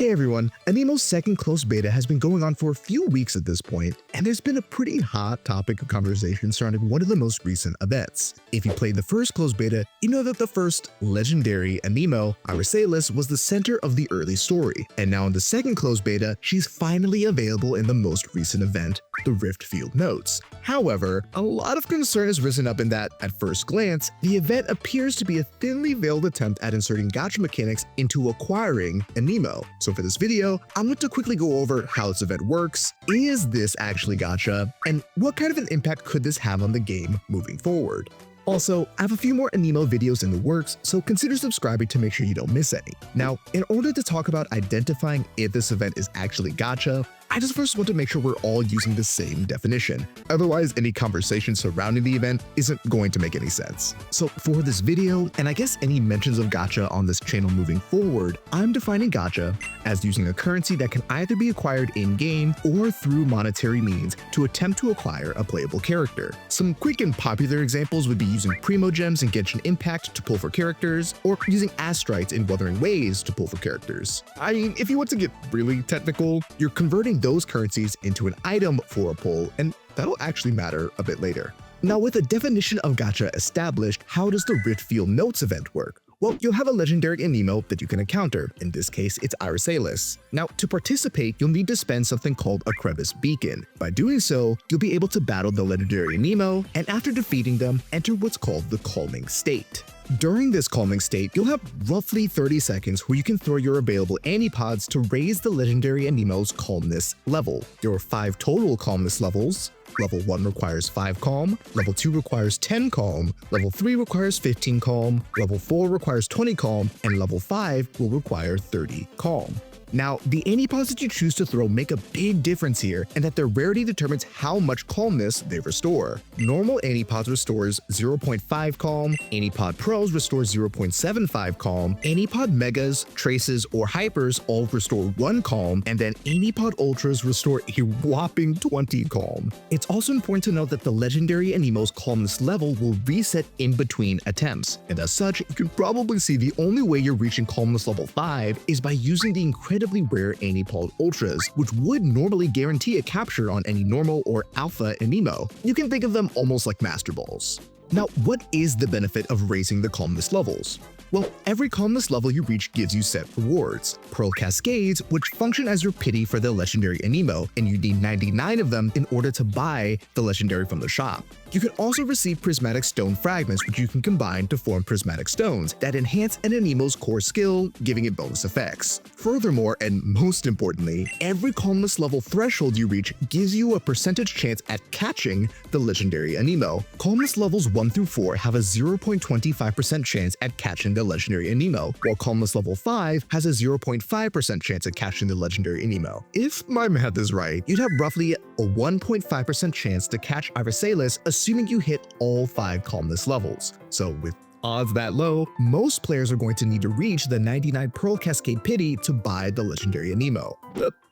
Hey everyone, Aniimo's second closed beta has been going on for a few weeks at this point, and there's been a pretty hot topic of conversation surrounding one of the most recent events. If you played the first closed beta, you know that the first legendary Aniimo, Iris was the center of the early story, and now in the second closed beta, she's finally available in the most recent event, the Rift Field Notes. However, a lot of concern has risen up in that, at first glance, the event appears to be a thinly veiled attempt at inserting gacha mechanics into acquiring Aniimo. So for this video, I'm going to quickly go over how this event works, is this actually gacha, and what kind of an impact could this have on the game moving forward. Also, I have a few more Aniimo videos in the works, so consider subscribing to make sure you don't miss any. Now, in order to talk about identifying if this event is actually gacha, I just first want to make sure we're all using the same definition. Otherwise, any conversation surrounding the event isn't going to make any sense. So for this video, and I guess any mentions of gacha on this channel moving forward, I'm defining gacha as using a currency that can either be acquired in-game or through monetary means to attempt to acquire a playable character. Some quick and popular examples would be using Primo Gems in Genshin Impact to pull for characters, or using Astrites in Wuthering Waves to pull for characters. I mean, if you want to get really technical, you're converting those currencies into an item for a pull, and that'll actually matter a bit later. Now, with a definition of gacha established, how does the Rift Field Notes event work? Well, you'll have a legendary Aniimo that you can encounter. In this case, it's Iris. Now, to participate, you'll need to spend something called a crevice beacon. By doing so, you'll be able to battle the legendary Aniimo, and after defeating them, enter what's called the calming state. During this calming state, you'll have roughly 30 seconds where you can throw your available Anipods to raise the legendary Aniimo's calmness level. There are 5 total calmness levels. Level 1 requires 5 calm, level 2 requires 10 calm, level 3 requires 15 calm, level 4 requires 20 calm, and level 5 will require 30 calm. Now, the Anipods that you choose to throw make a big difference here, and that their rarity determines how much calmness they restore. Normal Anipods restores 0.5 calm, Anipod Pros restores 0.75 calm, Anipod Megas, Traces, or Hypers all restore 1 calm, and then Anipod Ultras restore a whopping 20 calm. It's also important to note that the legendary Aniimo's calmness level will reset in between attempts, and as such, you can probably see the only way you're reaching calmness level 5 is by using the incredibly rare Anipod Ultras, which would normally guarantee a capture on any normal or alpha Aniimo. You can think of them almost like Master Balls. Now, what is the benefit of raising the calmness levels? Well, every calmness level you reach gives you set rewards. Pearl Cascades, which function as your pity for the legendary Aniimo, and you need 99 of them in order to buy the legendary from the shop. You can also receive prismatic stone fragments, which you can combine to form prismatic stones that enhance an Aniimo's core skill, giving it bonus effects. Furthermore, and most importantly, every calmness level threshold you reach gives you a percentage chance at catching the legendary Aniimo. Calmness levels 1 through 4 have a 0.25% chance at catching the legendary Aniimo, while calmness level 5 has a 0.5% chance at catching the legendary Aniimo. If my math is right, you'd have roughly a 1.5% chance to catch Iris, assuming you hit all 5 calmness levels. So with odds that low, most players are going to need to reach the 99 Pearl Cascade Pity to buy the legendary Aniimo.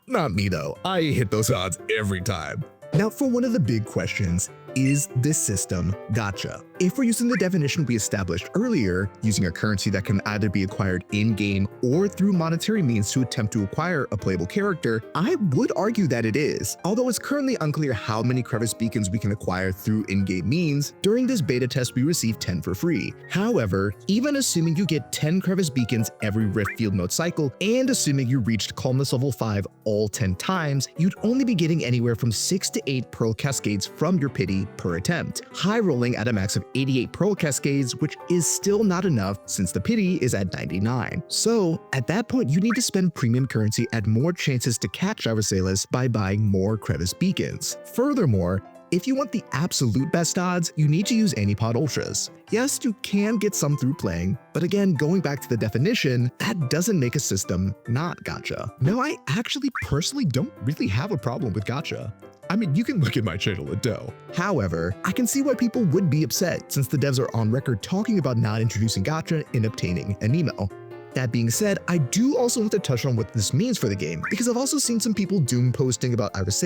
Not me though, I hit those odds every time. Now for one of the big questions, is this system gacha? If we're using the definition we established earlier, using a currency that can either be acquired in-game or through monetary means to attempt to acquire a playable character, I would argue that it is. Although it's currently unclear how many crevice beacons we can acquire through in-game means, during this beta test we received 10 for free. However, even assuming you get 10 crevice beacons every Rift Field Note cycle, and assuming you reached calmness level 5 all 10 times, you'd only be getting anywhere from 6 to 8 Pearl Cascades from your pity per attempt, high rolling at a max of 88 Pearl Cascades, which is still not enough since the pity is at 99. So at that point, you need to spend premium currency at more chances to catch Iris by buying more crevice beacons. Furthermore, if you want the absolute best odds, you need to use Anipod Ultras. Yes, you can get some through playing, but again, going back to the definition, that doesn't make a system not gacha. Now, I actually personally don't really have a problem with gacha. I mean, you can look at my channel and tell. However, I can see why people would be upset since the devs are on record talking about not introducing gacha in obtaining Aniimo. That being said, I do also want to touch on what this means for the game, because I've also seen some people doom posting about Iris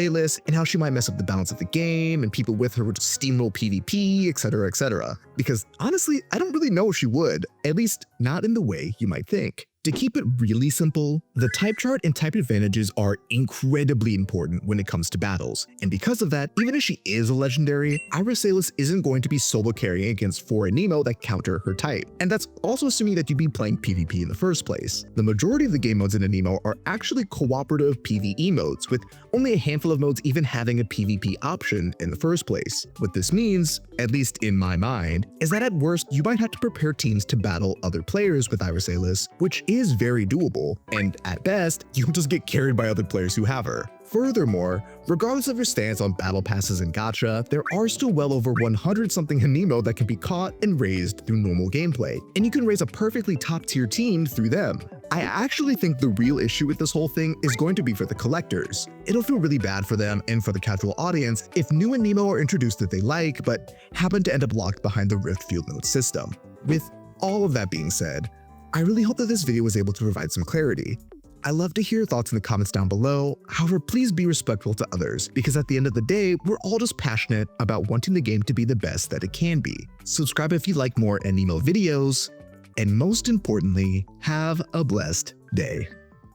and how she might mess up the balance of the game, and people with her would steamroll PvP, etc. Because honestly, I don't really know if she would, at least not in the way you might think. To keep it really simple, the type chart and type advantages are incredibly important when it comes to battles, and because of that, even if she is a legendary, Iris isn't going to be solo carrying against 4 Aniimo that counter her type, and that's also assuming that you'd be playing PvP in the first place. The majority of the game modes in Aniimo are actually cooperative PvE modes, with only a handful of modes even having a PvP option in the first place. What this means, at least in my mind, is that at worst you might have to prepare teams to battle other players with Iris, which is very doable, and at best, you'll just get carried by other players who have her. Furthermore, regardless of your stance on battle passes and gacha, there are still well over 100-something Aniimo that can be caught and raised through normal gameplay, and you can raise a perfectly top-tier team through them. I actually think the real issue with this whole thing is going to be for the collectors. It'll feel really bad for them and for the casual audience if new Aniimo are introduced that they like, but happen to end up locked behind the Rift field node system. With all of that being said, I really hope that this video was able to provide some clarity. I'd love to hear your thoughts in the comments down below. However, please be respectful to others, because at the end of the day, we're all just passionate about wanting the game to be the best that it can be. Subscribe if you like more Aniimo videos, and most importantly, have a blessed day.